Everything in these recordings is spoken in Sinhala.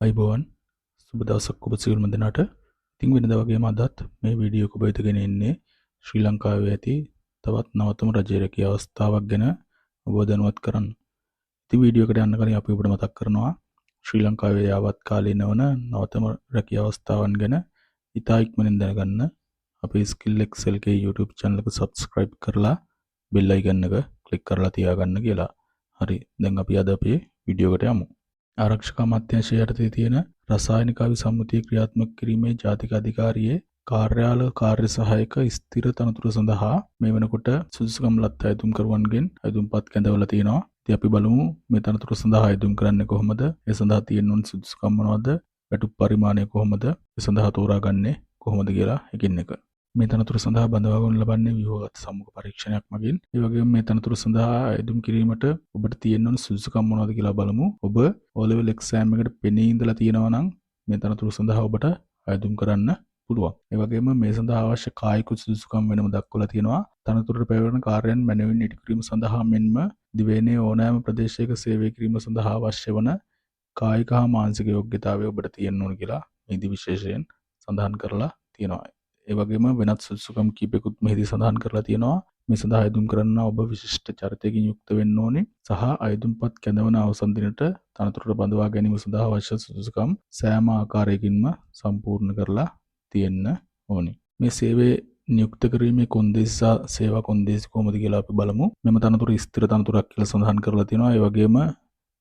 අයිබෝවන් සුබ දවසක් ඔබ සියලුම දෙනාට. ඉතින් වෙනදා වගේම අදත් මේ වීඩියෝ එක ඔබ වෙත ගෙන එන්නේ ශ්‍රී ලංකාවේ ඇති තවත් නවතම රජයේ රැකියා අවස්ථාවක් ගැන ඔබ දැනුවත් කරන්න. ඉතින් වීඩියෝ එකට යන්න කලින් අපි ඔබට මතක් කරනවා ශ්‍රී ලංකාවේ යාවත් කාලීන වන නවතම රැකියා අවස්ථාවන් ගැන ඉතා ඉක්මනින් දැනගන්න අපේ skill excel කේ YouTube channel එක subscribe කරලා bell icon එක click කරලා තියාගන්න කියලා. හරි, දැන් අපි අද අපේ වීඩියෝ එකට යමු. ආරක්ෂක අමාත්‍යාංශය යටතේ තියෙන රසායනික අවිසම්මුතිය ක්‍රියාත්මක කිරීමේ ජාතික අධිකාරියේ කාර්යාල කාර්ය සහායක ස්ථිර තනතුර සඳහා මේ වෙනකොට සුදුසුකම් ලත් අයදුම්කරුවන්ගෙන් අයදුම්පත් කැඳවලා තියෙනවා. ඉතින් අපි බලමු මේ තනතුර සඳහා අයදුම් කරන්නේ කොහොමද? ඒ සඳහා තියෙන උන් සුදුසුකම් මොනවද? වැටුප් පරිමාණය කොහොමද? ඒ සඳහා තෝරාගන්නේ කොහොමද කියලා එකින් එක. මේ තනතුර සඳහා බඳවා ගන්න ලබන්නේ ව්‍යුහගත සම්මුඛ පරීක්ෂණයක් මගින්. ඒ වගේම මේ තනතුර සඳහා අයදුම් කිරීමට ඔබට තියෙන්න ඕන සුදුසුකම් මොනවද කියලා බලමු. ඔබ O level exam එකට පෙනී ඉඳලා තියෙනවා නම් මේ තනතුර සඳහා ඔබට අයදුම් කරන්න පුළුවන්. ඒ වගේම මේ සඳහා අවශ්‍ය කායික සුදුසුකම් වෙනම දක්වලා තියෙනවා. තනතුරට පැවරෙන කාර්යයන් මැනවින් ඉටු කිරීම සඳහා මෙන්ම දිවයිනේ ඕනෑම ප්‍රදේශයක සේවය කිරීම සඳහා අවශ්‍ය වන කායික හා මානසික යෝග්‍යතාවය ඔබට තියෙන්න ඕන කියලා මේදි විශේෂයෙන් සඳහන් කරලා තියෙනවා. ඒ වගේම වෙනත් සුදුසුකම් කීපයකුත් මෙහිදී සඳහන් කරලා තියෙනවා. මේ සඳහා අයදුම් කරන්න ඔබ විශිෂ්ට චරිතයකින් යුක්ත වෙන්න ඕනේ සහ අයදුම්පත් කැඳවන අවසන් දිනට තනතුරට බඳවා ගැනීම සඳහා අවශ්‍ය සුදුසුකම් සෑම ආකාරයකින්ම සම්පූර්ණ කරලා තියෙන්න ඕනේ. මේ සේවයේ නියුක්ත කිරීමේ කොන්දේසි සහ සේවා කොන්දේසි කොහොමද කියලා අපි බලමු. මෙම තනතුර ස්ථිර තනතුරක් කියලා සඳහන් කරලා තියෙනවා. ඒ වගේම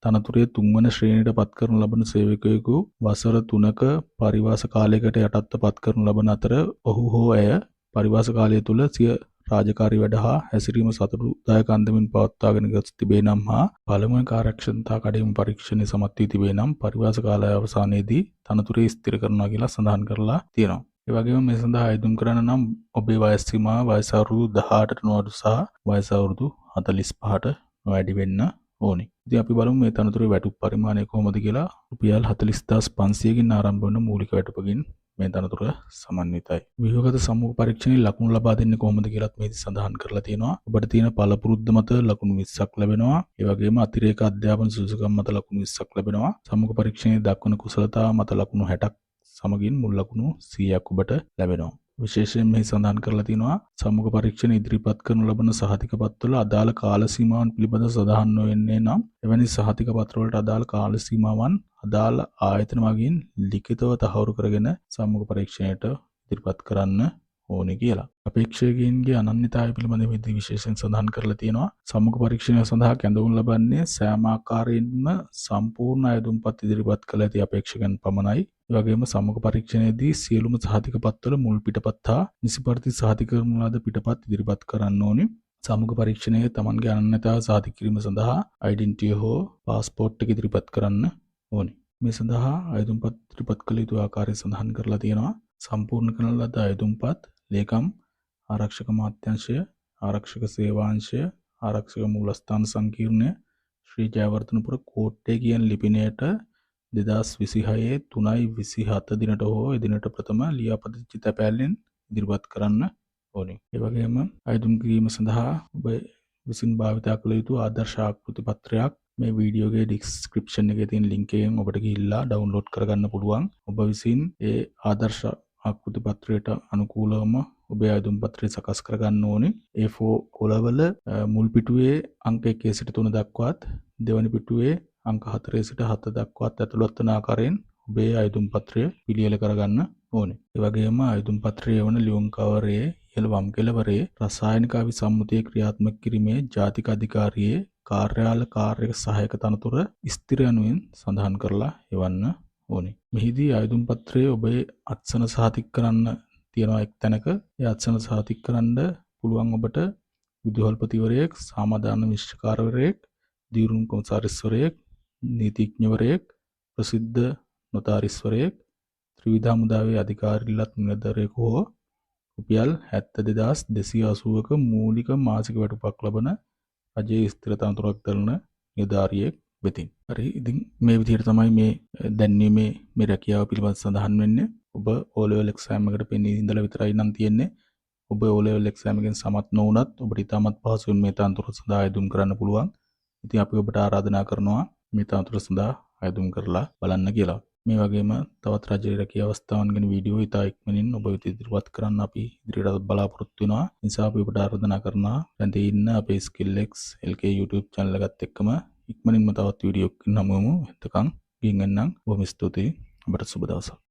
තනතුරේ 3 වන ශ්‍රේණියට පත් කරනු ලබන සේවකයෙකු වසර 3ක පරිවාස කාලයකට යටත්ව පත් කරනු ලබන අතර ඔහු හෝ ඇය පරිවාස කාලය තුල සිය රාජකාරී වැඩ හා හැසිරීම සතුටුදායක අන්දමින් පවත්වාගෙන ගොස් තිබේ නම් හා පළමුවන කාර්යක්ෂමතා කඩයිම පරීක්ෂණයේ සමත් වී තිබේ නම් පරිවාස කාලය අවසානයේදී තනතුරේ ස්ථිර කරනවා කියලා සඳහන් කරලා තියෙනවා. ඒ වගේම මේ සඳහා අයදුම් කරන්න නම් ඔබේ වයස් සීමාව වයස අවුරුදු 18ට නොඅඩු සහ වයස අවුරුදු 45ට නොවැඩි වෙන්න ඕනේ. ඉතින් අපි බලමු මේ තනතුරේ වැටුප් පරිමාණය කොහොමද කියලා. රුපියල් 40500කින් ආරම්භ වන මූලික වැටුපකින් මේ තනතුර සමන්විතයි. ව්‍යුහගත සම්මුඛ පරීක්ෂණයේ ලකුණු ලබා දෙන්නේ කොහොමද කියලාත් මේකේ සඳහන් කරලා තියෙනවා. ඔබට තියෙන පළපුරුද්ද මත ලකුණු 20ක් ලැබෙනවා. ඒ වගේම අතිරේක අධ්‍යාපන සුදුසුකම් මත ලකුණු 20ක් ලැබෙනවා. සම්මුඛ පරීක්ෂණයේ දක්වන කුසලතා මත ලකුණු 60ක් සමගින් මුල් ලකුණු 100ක් ඔබට ලැබෙනවා. විශේෂයෙන් මේ සඳහන් කරලා තියෙනවා සම්මුඛ පරීක්ෂණ ඉදිරිපත් කරනු ලබන සහතික පත්වල අදාළ කාල සීමාවන් පිළිබඳව සඳහන් නොවෙන්නේ නම් එවැනි සහතික පත්‍ර වලට අදාළ කාල සීමාවන් අදාළ ආයතන මගින් ලිඛිතව තහවුරු කරගෙන සම්මුඛ පරීක්ෂණයට ඉදිරිපත් කරන්න ඕනේ කියලා. අපේක්ෂකයන්ගේ අනන්‍යතාවය පිළිබඳව මෙහි විශේෂයෙන් සඳහන් කරලා තියෙනවා. සම්මුඛ පරීක්ෂණය සඳහා කැඳවුම් ලබන්නේ සෑම ආකාරයෙන්ම සම්පූර්ණ අයදුම්පත් ඉදිරිපත් කළ ඇති අපේක්ෂකයන් පමණයි. ඒ වගේම සම්මුඛ පරීක්ෂණයේදී සියලුම සහතික පත්වල මුල් පිටපත් හා නිසිපරිදි සහතික කරන ලද පිටපත් ඉදිරිපත් කරන්න ඕනේ. සම්මුඛ පරීක්ෂණයේ තමන්ගේ අනන්‍යතාව සාතික කිරීම සඳහා ඩෙන්ටිටි හෝ પાස්පෝර්ට් එක ඉදිරිපත් කරන්න ඕනේ. මේ සඳහා අයදුම්පත් ඉදිරිපත් කළ යුතු ආකාරය සඳහන් කරලා තියෙනවා. සම්පූර්ණ කරන ලද අයදුම්පත් ලේකම් ආරක්ෂක අමාත්‍යාංශය, ආරක්ෂක සේවාංශය, ආරක්ෂක මූලස්ථාන සංකීර්ණය, ශ්‍රී ජයවර්ධනපුර කෝට්ටේ කියන ලිපිණයට 2026 3/27 දිනට හෝ එදිනට ප්‍රථම ලියාපදිංචි තැපෑල්ලෙන් ඉදිරිපත් කරන්න ඕනේ. ඒ වගේම අයදුම් කිරීම සඳහා ඔබ විසින් භාවිතා කළ යුතු ආදර්ශ ආකෘති පත්‍රයක් මේ වීඩියෝගේ ඩිස්ක්‍රිප්ෂන් එකේ තියෙන ලින්ක් එකෙන් ඔබට ගිහිල්ලා ඩවුන්ලෝඩ් කරගන්න පුළුවන්. ඔබ විසින් ඒ ආදර්ශ ආකෘති පත්‍රයට අනුකූලවම ඔබේ අයදුම් පත්‍රය සකස් කරගන්න ඕනේ. A4 කොළවල මුල් පිටුවේ අංක 1 සිට 3 දක්වාත් දෙවැනි පිටුවේ අංක 4 සිට 7 දක්වාත් ඇතුළත් වන ආකාරයෙන් ඔබේ අයදුම් පත්‍රය පිළියෙල කරගන්න ඕනේ. ඒ වගේම අයදුම් පත්‍රයේ වන ලියුම් කවරයේ ඉහළ වම් කෙළවරේ රසායනික අවිසම්මුතිය ක්‍රියාත්මක කිරීමේ ජාතික අධිකාරියේ කාර්යාල කාර්යක සහායක තනතුර ස්ථිර යනුවෙන් සඳහන් කරලා එවන්න ඕනේ. මෙහිදී අයදුම් පත්‍රයේ ඔබේ අත්සන සහතික කරන්න තියෙනවා එක් තැනක. ඒ අත්සන සහතික කරන්න පුළුවන් ඔබට විදුහල්පතිවරයෙක්, සමාදාන විශ්කාරවරයෙක්, දියුණුම් කොමසාරිස්වරයෙක්, නීතිඥවරයෙක්, ප්‍රසිද්ධ නොතාරිස්වරයෙක්, ත්‍රිවිධ හමුදාවේ අධිකාරීලත් නිලධාරියෙකු හෝ රුපියල් 70280ක මූලික මාසික වැටුපක් ලබන රජයේ ස්ථිර තනතුරක් දරන නිලධාරියෙක් වෙතින්. හරි, ඉතින් මේ විදිහට තමයි මේ දැන්වීමේ මේ රැකියාව පිළිබඳ සඳහන් වෙන්නේ. ඔබ O level exam එකට පෙනී ඉඳලා විතරයි නම් තියෙන්නේ. ඔබ O level exam එකෙන් සමත් නොවුනත් ඔබට ඉතාමත් පහසුවෙන් මේ තනතුර සඳහා අයදුම් කරන්න පුළුවන්. ඉතින් අපි ඔබට ආරාධනා කරනවා මේ තනතුර සඳහා අයදුම් කරලා බලන්න කියලා. මේ වගේම තවත් රජයේ රැකිය අවස්ථාවන් ගැන වීඩියෝ ඉතා ඉක්මනින් ඔබ වෙත ඉදිරිපත් කරන්න අපි ඉදිරියට බලාපොරොත්තු වෙනවා. නිසා අපි ඔබට ආරාධනා කරනවා රැඳී ඉන්න අපේ SkillX LK YouTube channel එකත් එක්කම ඉක්මනින්ම තවත් වීඩියෝ එකකින් හමු වෙමු. එතකන් ගිහින් එන්නම්. බොහොම ස්තුතියි. ඔබට සුබ දවසක්.